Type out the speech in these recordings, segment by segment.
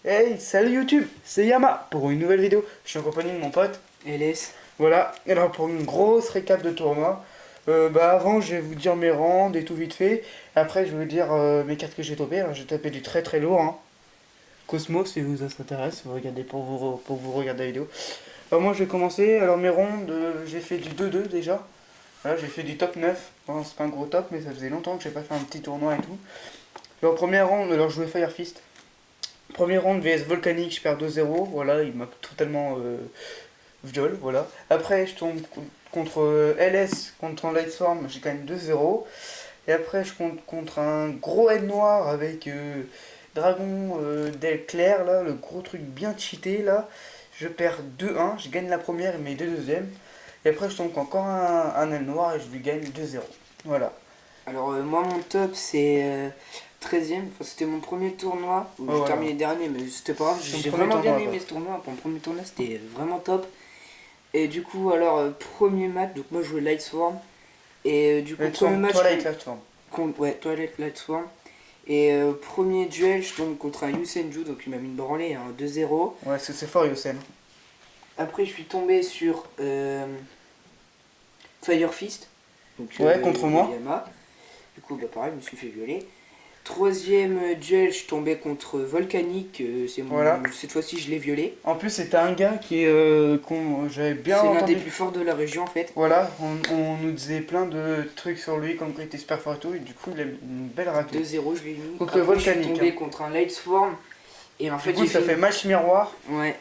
Hey, salut YouTube, c'est Yama pour une nouvelle vidéo. Je suis en compagnie de mon pote. LS. Voilà, alors pour une grosse récap de tournoi. Avant, je vais vous dire mes rangs et tout vite fait. Après, je vais vous dire mes cartes que j'ai topées. Alors, j'ai tapé du très très lourd. Hein. Cosmo, si vous ça s'intéresse, vous regardez pour vous regarder la vidéo. Alors, moi, je vais commencer. Alors, mes rondes, j'ai fait du 2-2 déjà. Voilà, j'ai fait du top 9. Bon, c'est pas un gros top, mais ça faisait longtemps que j'ai pas fait un petit tournoi et tout. Alors, première ronde, alors je jouais Fire Fist. Premier round vs Volcanic, je perds 2-0, voilà, il m'a totalement viol, voilà. Après, je tombe contre LS, contre un Lightstorm, j'ai gagne 2-0. Et après, je compte contre un gros aide noir avec Dragon d'El Clair, là, le gros truc bien cheaté, là. Je perds 2-1, je gagne la première et mes deux deuxièmes. Et après, je tombe encore un aile noir et je lui gagne 2-0. Voilà. Alors moi mon top c'est 13ème, enfin, c'était mon premier tournoi où Oh, j'ai voilà. terminé dernier mais c'était pas grave, C'est mon j'ai premier vraiment bien tournoi, aimé quoi. ce tournoi, pour mon premier tournoi c'était vraiment top. Et du coup alors premier match, donc moi je jouais Lightsworm et du coup premier match Twilight Lightstorm. ouais, Twilight Lightsworm. Et premier duel je tombe contre un Yusenju, donc il m'a mis une branlée, hein, 2-0. Ouais, c'est fort, Yosen. Après je suis tombé sur Fire Fist, donc Ouais, contre de moi. Yama. Du coup, bah pareil, je me suis fait violer. Troisième duel, je tombais contre Volcanic. Voilà. Cette fois-ci, je l'ai violé. En plus, c'était un gars qui j'avais bien C'est l'un des entendu. plus forts de la région en fait. Voilà, on nous disait plein de trucs sur lui, comme qu'il était super fort et tout, et du coup, il a mis une belle raclée. 2-0, je l'ai mis. Contre le Après, je suis Volcanic. tombé Hein. contre un Lightsworm. Et en Du fait, coup, ça fait match miroir. Ouais.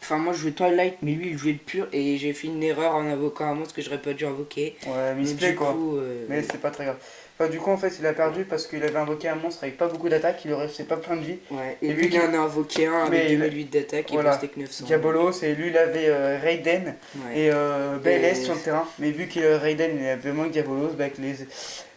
Enfin, moi, je jouais Twilight, mais lui, il jouait le pur. Et j'ai fait une erreur en invoquant un monstre que j'aurais pas dû invoquer. Ouais, Donc, misplay du quoi. coup. Mais c'est pas très grave. Enfin, du coup, en fait, il a perdu parce qu'il avait invoqué un monstre avec pas beaucoup d'attaque, il aurait restait pas plein de vie. Ouais. Et Et vu lui, il qu'il. en a invoqué un Mais avec il- 2008 d'attaque et il Voilà, restait que 900. Diabolos, et lui, il avait Raiden Ouais. et BLS Et sur le terrain. Mais vu que Raiden, il avait moins que Diabolos, bah,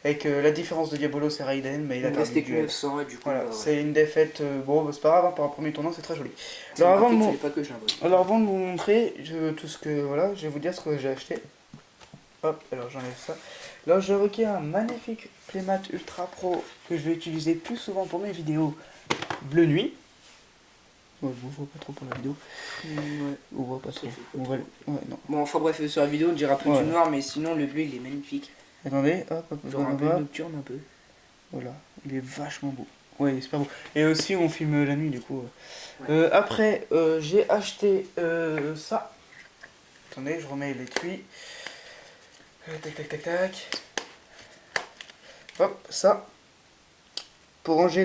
avec la différence de Diabolos et Raiden, mais il a il me perdu le restait que duel. 900 et du coup, Voilà, bah ouais. c'est une défaite. Bon, bah, c'est pas grave, hein, pour un premier tournoi, c'est très joli. Ça Alors m'a avant, rappelé de qu'il vous, fallait pas que je l'invoque. alors avant de vous montrer tout ce que. Voilà, je vais vous dire ce que j'ai acheté. Hop, alors j'enlève ça. Là, j'ai requis un magnifique Playmat Ultra Pro que je vais utiliser plus souvent pour mes vidéos bleu nuit. Ouais, je vous vois pas trop pour la vidéo. Ouais. On voit pas Ça trop. fait pas On trop, va... en fait. Ouais, non. Bon, enfin bref, sur la vidéo, on dira plus Ouais. du noir, mais sinon, le bleu, il est magnifique. Attendez, hop, je Genre un vois bleu là-bas. nocturne, un peu. Voilà, il est vachement beau. Ouais, il est super beau. Et aussi, on filme la nuit, du coup. Ouais. Après, j'ai acheté ça. Attendez, je remets l'étui. Tac, tac, tac, tac. Hop, ça. Pour ranger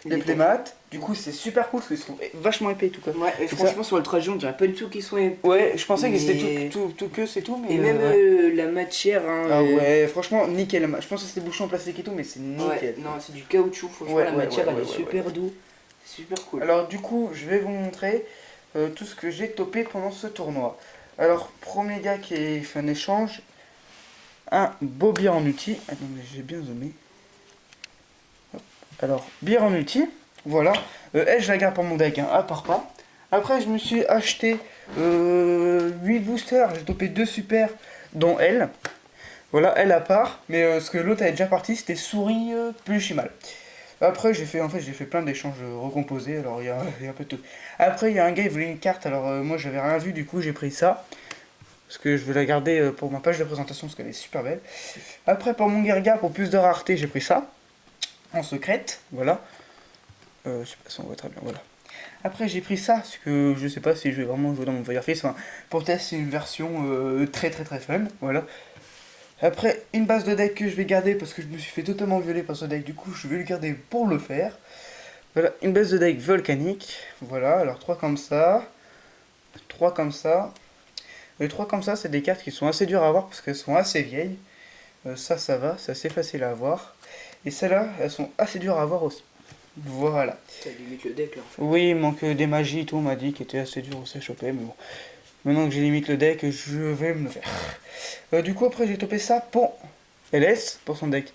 les playmats. Du coup, c'est super cool parce qu'ils sont vachement épais tout comme. Ouais, et franchement, sur le trajet, on dirait pas du tout qu'ils sont épais. Ouais, je pensais que Mais- c'était tout que c'est tout, mais. Et même Ouais. la matière, hein. Ah ouais, franchement, nickel. Je pensais que c'était bouchon en plastique et tout, mais c'est Ouais, nickel. non, c'est du caoutchouc, franchement, Ouais, la ouais, matière, ouais, elle ouais, est ouais, super doux. C'est super cool. Alors, du coup, je vais vous montrer tout ce que j'ai topé pendant ce tournoi. Alors, premier gars qui a fait un échange, un beau bière en outil. Attendez, j'ai bien zoomé. Hop. Alors, bière en outil, voilà. Elle, je la garde pour mon deck, hein, à part pas. Après, je me suis acheté 8 boosters. J'ai topé 2 super, dont elle. Voilà, elle à part. Mais ce que l'autre avait déjà parti, c'était souris plus chimal. Après, j'ai fait plein d'échanges recomposés. Alors, il y a un peu de tout. Après, il y a un gars, il voulait une carte. Alors, moi, j'avais rien vu. Du coup, j'ai pris ça. Parce que je veux la garder pour ma page de présentation. Parce qu'elle est super belle. Après, pour mon Gerga, pour plus de rareté, j'ai pris ça. En secrète. Voilà. Je sais pas si on voit très bien. Voilà. Après, j'ai pris ça. Parce que je sais pas si je vais vraiment jouer dans mon Fireface. Enfin, pour tester une version très très très fun. Voilà. Après, une base de deck que je vais garder parce que je me suis fait totalement violer par ce deck, du coup je vais le garder pour le faire. Voilà, une base de deck volcanique. Voilà, alors 3 comme ça, 3 comme ça. Les 3 comme ça, c'est des cartes qui sont assez dures à avoir parce qu'elles sont assez vieilles. Ça va, c'est assez facile à avoir. Et celles-là, elles sont assez dures à avoir aussi. Voilà. Ça limite le deck là en fait. Oui, il manque des magies et tout, on m'a dit, qui étaient assez dures aussi à choper, mais bon. Maintenant que j'ai limite le deck, je vais me le faire. Du coup, après, j'ai topé ça pour LS, pour son deck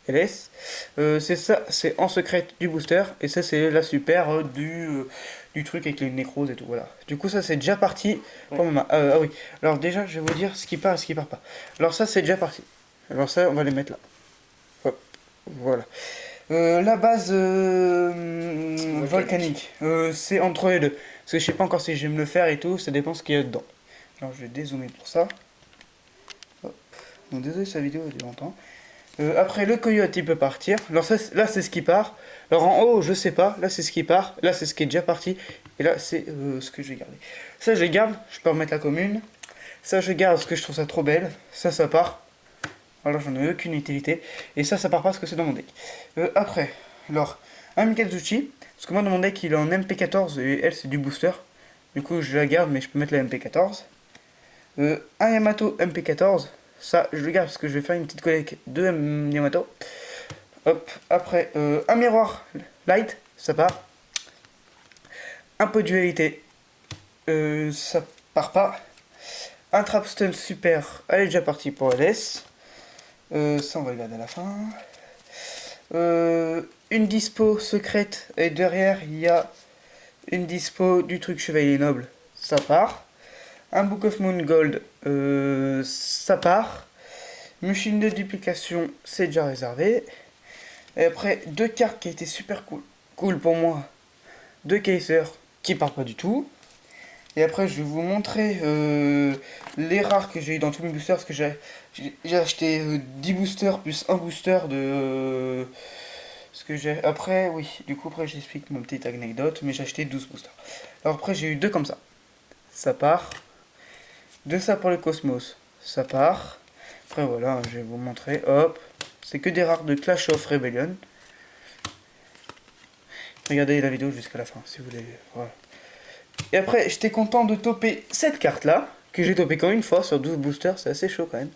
LS. C'est ça, c'est en secret du booster. Et ça, c'est la super du truc avec les nécroses et tout. Voilà. Du coup, ça, c'est déjà parti pour ma main. Ah oui. Alors, déjà, je vais vous dire ce qui part et ce qui part pas. Alors, ça, c'est déjà parti. Alors, ça, on va les mettre là. Hop. Voilà. La base Volcanique. volcanique, c'est entre les deux. Parce que je sais pas encore si je vais me le faire et tout, ça dépend ce qu'il y a dedans. Alors je vais dézoomer pour ça. Hop. Donc désolé, sa vidéo a duré longtemps. Après le coyote il peut partir. Alors ça, là c'est ce qui part. Alors en haut je sais pas. Là c'est ce qui part. Là c'est ce qui est déjà parti. Et là c'est ce que je vais garder. Ça je les garde. Je peux remettre la commune. Ça je garde parce que je trouve ça trop belle. Ça part. Alors j'en ai aucune utilité. Et ça part parce que c'est dans mon deck. Après, alors un Mikazuchi. Parce que moi dans mon deck il est en MP14 et elle c'est du booster. Du coup je la garde mais je peux mettre la MP14. Un Yamato MP14. Ça, je le garde parce que je vais faire une petite collecte de Yamato. Hop, après, un miroir light, ça part. Un peu de dualité, ça part pas. Un Trapstone super, elle est déjà partie pour LS. Ça, on va le garder à la fin. Une dispo secrète, et derrière, il y a une dispo du truc Chevalier Noble, ça part. Un Book of Moon Gold, ça part. Machine de duplication, c'est déjà réservé. Et après, deux cartes qui étaient super cool pour moi. Deux caisseurs qui partent pas du tout. Et après, je vais vous montrer les rares que j'ai eu dans tous mes boosters. Parce que j'ai acheté 10 boosters plus un booster de ce que j'ai. Après, oui, du coup, après, j'explique ma petite anecdote. Mais j'ai acheté 12 boosters. Alors après, j'ai eu deux comme ça. Ça part. Deux ça pour le Cosmos. Ça part. Après, voilà, je vais vous montrer. Hop. C'est que des rares de Clash of Rebellion. Regardez la vidéo jusqu'à la fin si vous voulez. Voilà. Et après, j'étais content de toper cette carte là, que j'ai topé qu'en une fois sur 12 boosters, c'est assez chaud quand même.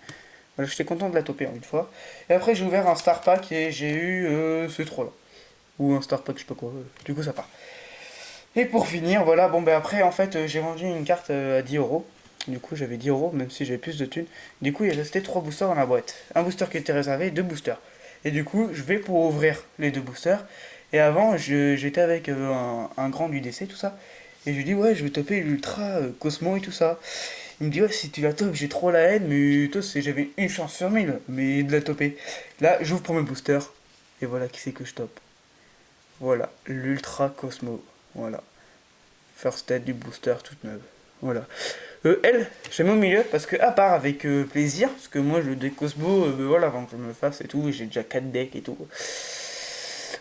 Voilà, j'étais content de la toper en une fois. Et après, j'ai ouvert un star pack et j'ai eu ce 3 là. Ou un star pack, je sais pas quoi. Du coup, ça part. Et pour finir, voilà, bon, ben après, en fait, j'ai vendu une carte à 10 euros. Du coup, j'avais 10 euros, même si j'avais plus de thunes. Du coup, il restait 3 boosters dans la boîte. Un booster qui était réservé, 2 boosters. Et du coup, je vais pour ouvrir les 2 boosters. Et avant, j'étais avec un grand du DC, tout ça. Et je lui dis, ouais, je vais toper l'Ultra Cosmo et tout ça. Il me dit, ouais, si tu la topes, j'ai trop la haine, mais toi, j'avais une chance sur 1000, mais de la toper. Là, j'ouvre pour mes boosters. Et voilà qui c'est que je tope. Voilà, l'Ultra Cosmo. Voilà. First tête du booster toute neuve. Voilà. Elle, j'ai mis au milieu parce que, à part avec plaisir, parce que moi, le deck Cosmo, voilà, avant que je me le fasse et tout, j'ai déjà 4 decks et tout.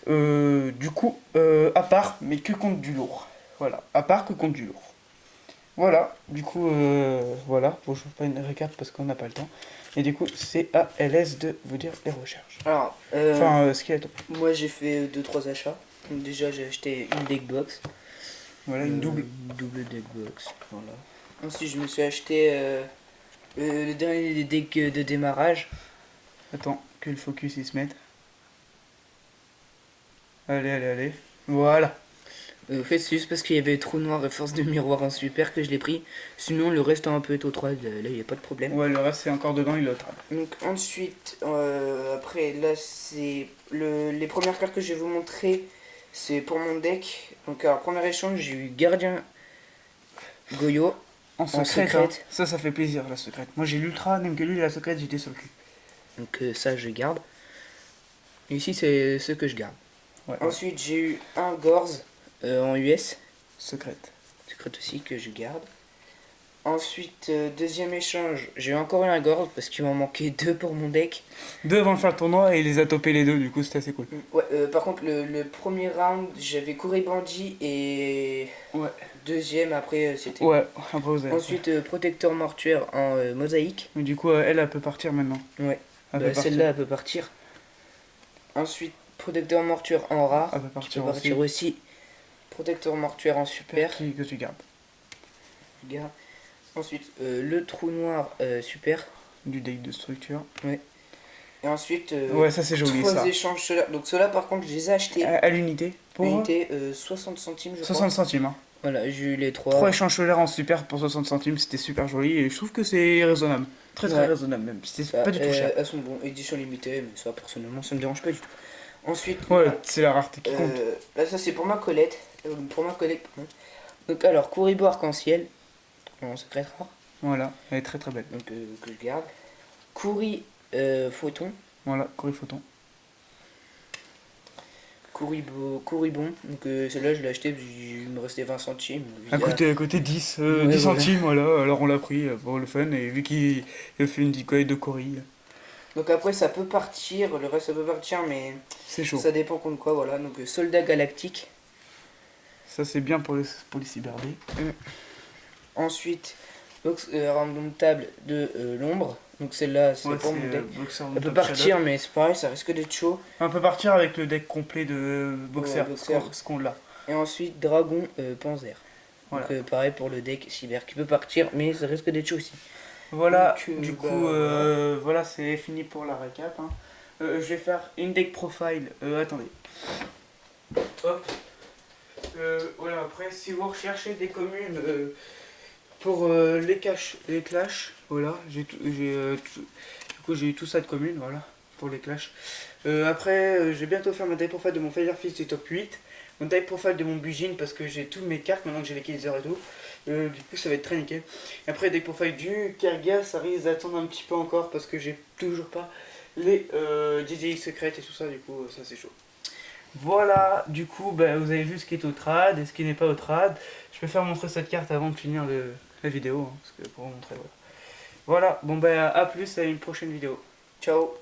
Du coup, à part, mais que contre du lourd. Voilà, à part que contre du lourd. Voilà, du coup, voilà, bon, je ne fais pas une récap parce qu'on n'a pas le temps. Et du coup, c'est à LS de vous dire les recherches. Alors, Enfin, ce qu'il y a top. moi j'ai fait 2-3 achats. Donc déjà j'ai acheté une deck box. Voilà, une double. Une double deck box. Voilà. Ensuite je me suis acheté le dernier deck de démarrage. Attends, que le focus il se mette. Allez, allez, allez. Voilà. En fait c'est juste parce qu'il y avait trou noir et force de miroir en super que je l'ai pris. Sinon le reste a un peu été au 3, là il n'y a pas de problème. Ouais, le reste c'est encore dedans, il l'autre. Donc ensuite, après là c'est les premières cartes que je vais vous montrer, c'est pour mon deck. Donc alors premier échange j'ai eu Gardien Goyo. En secrète, secrète. hein. Ça fait plaisir la secrète. Moi j'ai l'ultra, même que lui la secrète, j'étais sur le cul. Donc ça je garde. Ici c'est ce que je garde. Ouais, Ensuite j'ai eu un Gorz en US. secrète. Secrète aussi que je garde. Ensuite deuxième échange, j'ai eu encore eu un Gorz parce qu'il m'en manquait deux pour mon deck. Deux avant de faire le tournoi et il les a topés les deux, du coup c'était assez cool. Ouais, par contre le premier round j'avais Corey Bandit et Ouais. deuxième après c'était. Ouais, après vous avez. Ensuite protecteur mortuaire en mosaïque. Mais du coup, elle peut partir maintenant. Ouais. Elle peut Bah, partir. celle-là elle peut partir. Ensuite protecteur mortuaire en rare. Elle peut Qui partir peut partir aussi. Protecteur mortuaire en super. Que tu gardes. Garde. Ensuite le trou noir super. Du deck de structure. Et ensuite Ouais, ça c'est joli 3 ça. échanges solaires. Donc ceux-là par contre je les ai achetés. À l'unité pour Unité 60 centimes je 60 crois. centimes. Hein. Voilà, j'ai eu les 3. 3 échanges solaires en super pour 60 centimes, c'était super joli et je trouve que c'est raisonnable. Très Ouais. raisonnable même. C'était pas du tout cher. Elles sont bonnes, édition limitée, mais ça personnellement ça me dérange pas du tout. Ensuite, Ouais, c'est la rareté qui compte. là ça c'est pour ma collecte. Pour ma collecte, pardon. Donc alors, Kuribo arc-en-ciel, en secret rare, Voilà, elle est très belle. donc que je garde. Kuri photon. Voilà, Corée Photon. Corribon. Donc celle-là, je l'ai acheté, il me restait 20 centimes. À côté 10, Ouais, 10 voilà. centimes, voilà. Alors on l'a pris pour le fun, et vu qu'il a fait une decoy de Cory, Donc après, ça peut partir, le reste ça peut partir, mais c'est chaud. ça dépend contre quoi, voilà. Donc soldat galactique. Ça c'est bien pour les cyberdés. Ensuite, indomptable de l'ombre. Donc celle-là, c'est Ouais, pour c'est mon deck. Boxer Elle peut Top partir, Shadow. mais c'est pareil, ça risque d'être chaud. On peut partir avec le deck complet de Boxer, Ouais, Boxer. ce qu'on l'a. Et ensuite, dragon Panzer. Voilà. Donc pareil pour le deck cyber qui peut partir, mais ça risque d'être chaud aussi. Voilà, Donc, du bah, coup, voilà. voilà, c'est fini pour la récap, hein. Je vais faire une deck profile. Attendez. Hop. Voilà, après, si vous recherchez des communes pour les clashs, voilà, du coup, j'ai eu tout ça de communes, voilà, pour les clashs. Après, je vais bientôt faire ma deck profile de mon Firefist du top 8, mon deck profile de mon Bujin parce que j'ai toutes mes cartes maintenant que j'ai les Kaiser et tout. Du coup, ça va être très nickel. Et après, deck profile du Kerga, ça risque d'attendre un petit peu encore parce que j'ai toujours pas les DDX secrètes et tout ça, du coup, ça c'est chaud. Voilà, du coup, bah, vous avez vu ce qui est au trad et ce qui n'est pas au trad. Je préfère montrer cette carte avant de finir la vidéo, hein, parce que pour vous montrer, voilà. Voilà, bon bah à plus à une prochaine vidéo. Ciao.